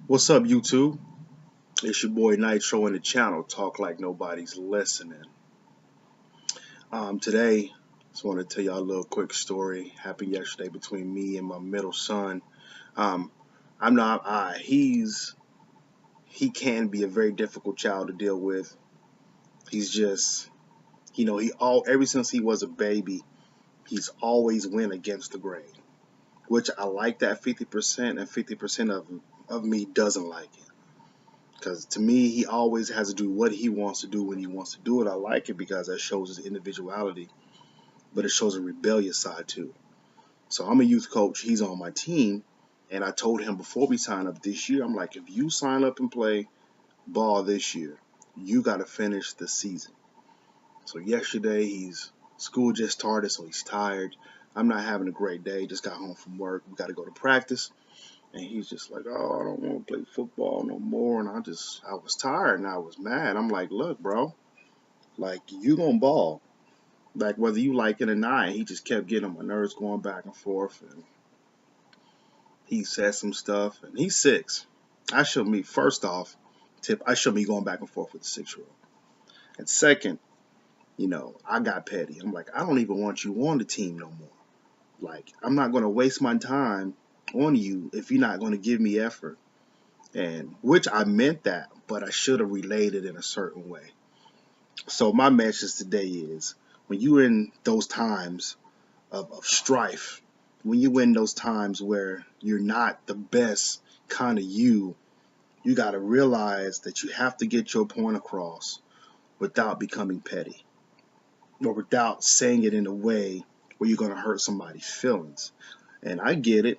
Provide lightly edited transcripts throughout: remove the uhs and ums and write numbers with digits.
What's up, YouTube? It's your boy Nitro in the channel. Talk like nobody's listening. Today, just want to tell y'all a little quick story. Happened yesterday between me and my middle son. Um, I'm not. He can be a very difficult child to deal with. He's just, ever since he was a baby, he's always went against the grain. Which I like that 50%, and 50% of me doesn't like it. Because to me, he always has to do what he wants to do when he wants to do it. I like it because that shows his individuality, but it shows a rebellious side too. So I'm a youth coach. He's on my team. And I told him before we sign up this year, I'm like, if you sign up and play ball this year, you got to finish the season. So yesterday, school just started, so he's tired. I'm not having a great day. Just got home from work. We got to go to practice. And he's just like, oh, I don't want to play football no more. And I was tired and I was mad. I'm like, look, bro, like, you gonna ball. Like, whether you like it or not. And he just kept getting on my nerves, going back and forth. And he said some stuff. And he's 6. First off, I should be going back and forth with the 6-year-old. And second, I got petty. I'm like, I don't even want you on the team no more. Like, I'm not going to waste my time on you if you're not going to give me effort. And which I meant that, but I should have relayed it in a certain way. So my message today is, when you're in those times of strife, when you're in those times where you're not the best kind of you got to realize that you have to get your point across without becoming petty, or without saying it in a way where you're going to hurt somebody's feelings. And I get it,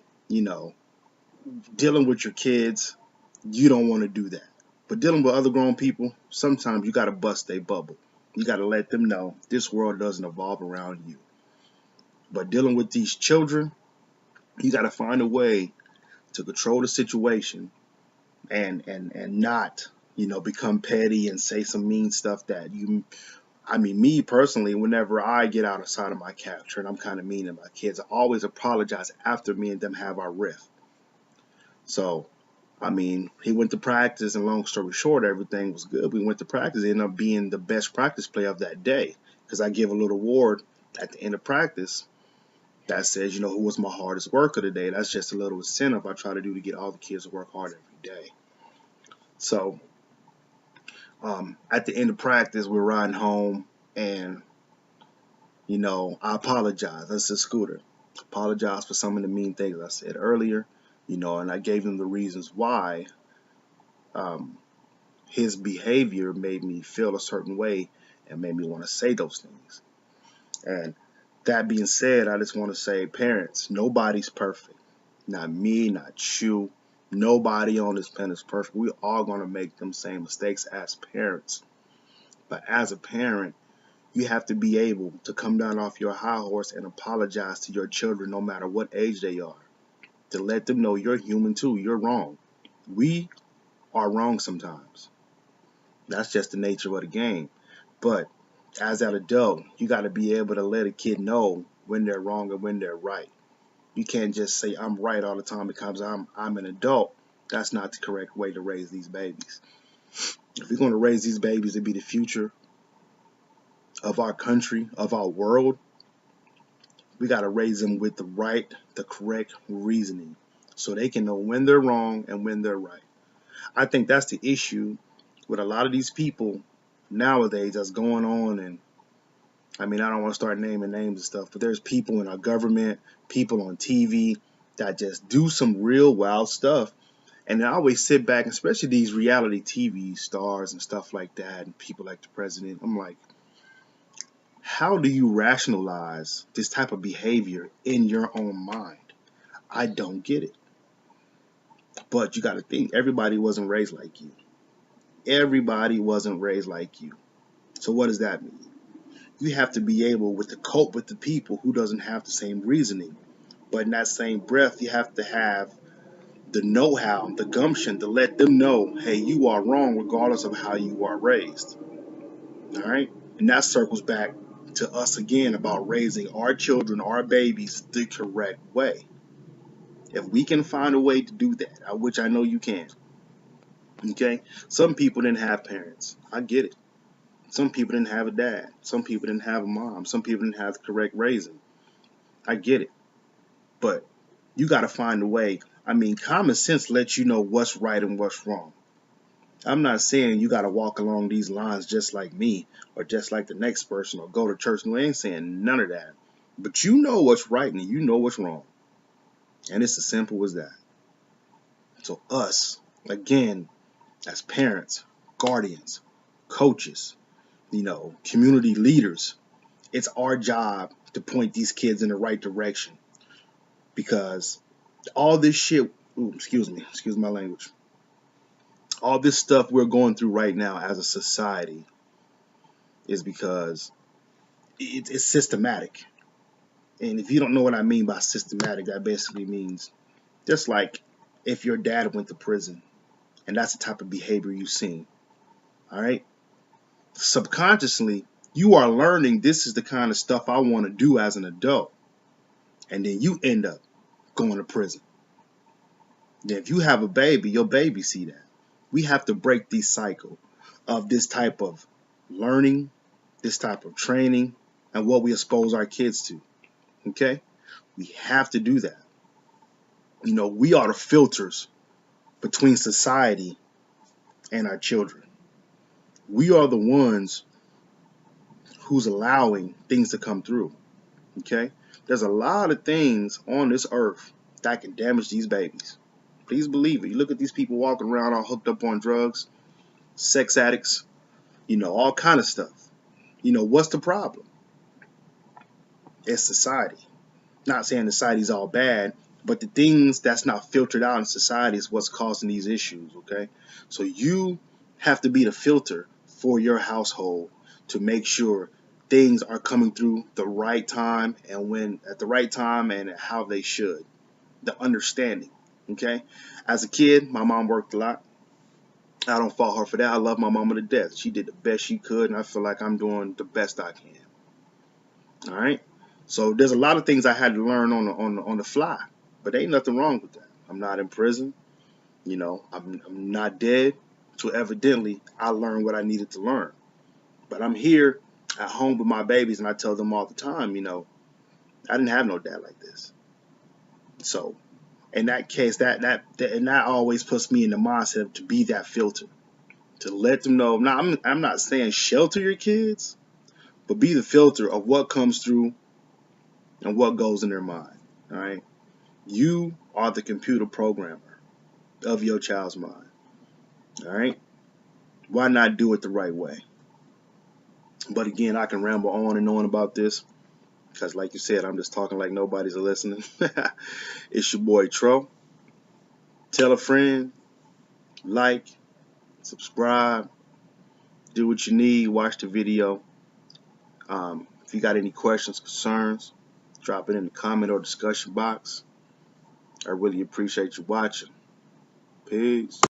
dealing with your kids, you don't want to do that. But dealing with other grown people, sometimes you got to bust their bubble. You got to let them know this world doesn't evolve around you. But dealing with these children, you got to find a way to control the situation and not, become petty and say some mean stuff that me personally, whenever I get outside of my character and I'm kind of mean to my kids, I always apologize after me and them have our rift. So he went to practice, and long story short, everything was good. We went to practice. He ended up being the best practice player of that day, because I give a little award at the end of practice that says, who was my hardest worker today. That's just a little incentive I try to do to get all the kids to work hard every day. So at the end of practice, we're riding home, and, I apologize. I said, Scooter, apologize for some of the mean things I said earlier, and I gave him the reasons why. His behavior made me feel a certain way and made me want to say those things. And that being said, I just want to say, parents, nobody's perfect. Not me, not you. Nobody on this planet is perfect. We're all going to make them same mistakes as parents. But as a parent, you have to be able to come down off your high horse and apologize to your children, no matter what age they are, to let them know you're human too. You're wrong. We are wrong sometimes. That's just the nature of the game. But as an adult, you got to be able to let a kid know when they're wrong and when they're right. You can't just say I'm right all the time because I'm an adult. That's not the correct way to raise these babies. If we're going to raise these babies to be the future of our country, of our world, we got to raise them with the correct reasoning, so they can know when they're wrong and when they're right. I think that's the issue with a lot of these people nowadays that's going on. And I don't want to start naming names and stuff, but there's people in our government, people on TV that just do some real wild stuff. And I always sit back, especially these reality TV stars and stuff like that, and people like the president. I'm like, how do you rationalize this type of behavior in your own mind? I don't get it. But you got to think, everybody wasn't raised like you. Everybody wasn't raised like you. So what does that mean? You have to be able to cope with the people who doesn't have the same reasoning. But in that same breath, you have to have the know-how, the gumption to let them know, hey, you are wrong regardless of how you are raised. All right? And that circles back to us again about raising our children, our babies, the correct way. If we can find a way to do that, which I know you can, Okay? Some people didn't have parents. I get it. Some people didn't have a dad. Some people didn't have a mom. Some people didn't have the correct raising. I get it. But you got to find a way. I mean, common sense lets you know what's right and what's wrong. I'm not saying you got to walk along these lines just like me or just like the next person or go to church. No, I ain't saying none of that. But you know what's right and you know what's wrong. And it's as simple as that. So us, again, as parents, guardians, coaches, community leaders, it's our job to point these kids in the right direction. Because all this shit, excuse my language, all this stuff we're going through right now as a society is because it's systematic. And if you don't know what I mean by systematic, that basically means just like if your dad went to prison and that's the type of behavior you've seen. All right? Subconsciously, you are learning this is the kind of stuff I want to do as an adult. And then you end up going to prison. Then if you have a baby, your baby see that. We have to break the cycle of this type of learning, this type of training, and what we expose our kids to. Okay? We have to do that. We are the filters between society and our children. We are the ones who's allowing things to come through. Okay? There's a lot of things on this earth that can damage these babies. Please believe it. You look at these people walking around all hooked up on drugs, sex addicts, all kind of stuff. What's the problem? It's society. Not saying society's all bad, but the things that's not filtered out in society is what's causing these issues, okay? So you have to be the filter for your household to make sure things are coming through the right time and when at the right time and how they should. The understanding, okay? As a kid, my mom worked a lot. I don't fault her for that. I love my mama to death. She did the best she could, and I feel like I'm doing the best I can. All right? So there's a lot of things I had to learn on the fly, but ain't nothing wrong with that. I'm not in prison, I'm not dead. So evidently, I learned what I needed to learn. But I'm here at home with my babies, and I tell them all the time, I didn't have no dad like this. So in that case, that always puts me in the mindset to be that filter, to let them know. Now I'm not saying shelter your kids, but be the filter of what comes through and what goes in their mind. All right. You are the computer programmer of your child's mind. All right. Why not do it the right way? But again, I can ramble on and on about this because, like you said, I'm just talking like nobody's listening. It's your boy Tro. Tell a friend, like, subscribe, do what you need, watch the video. If you got any questions, concerns, drop it in the comment or discussion box. I really appreciate you watching. Peace.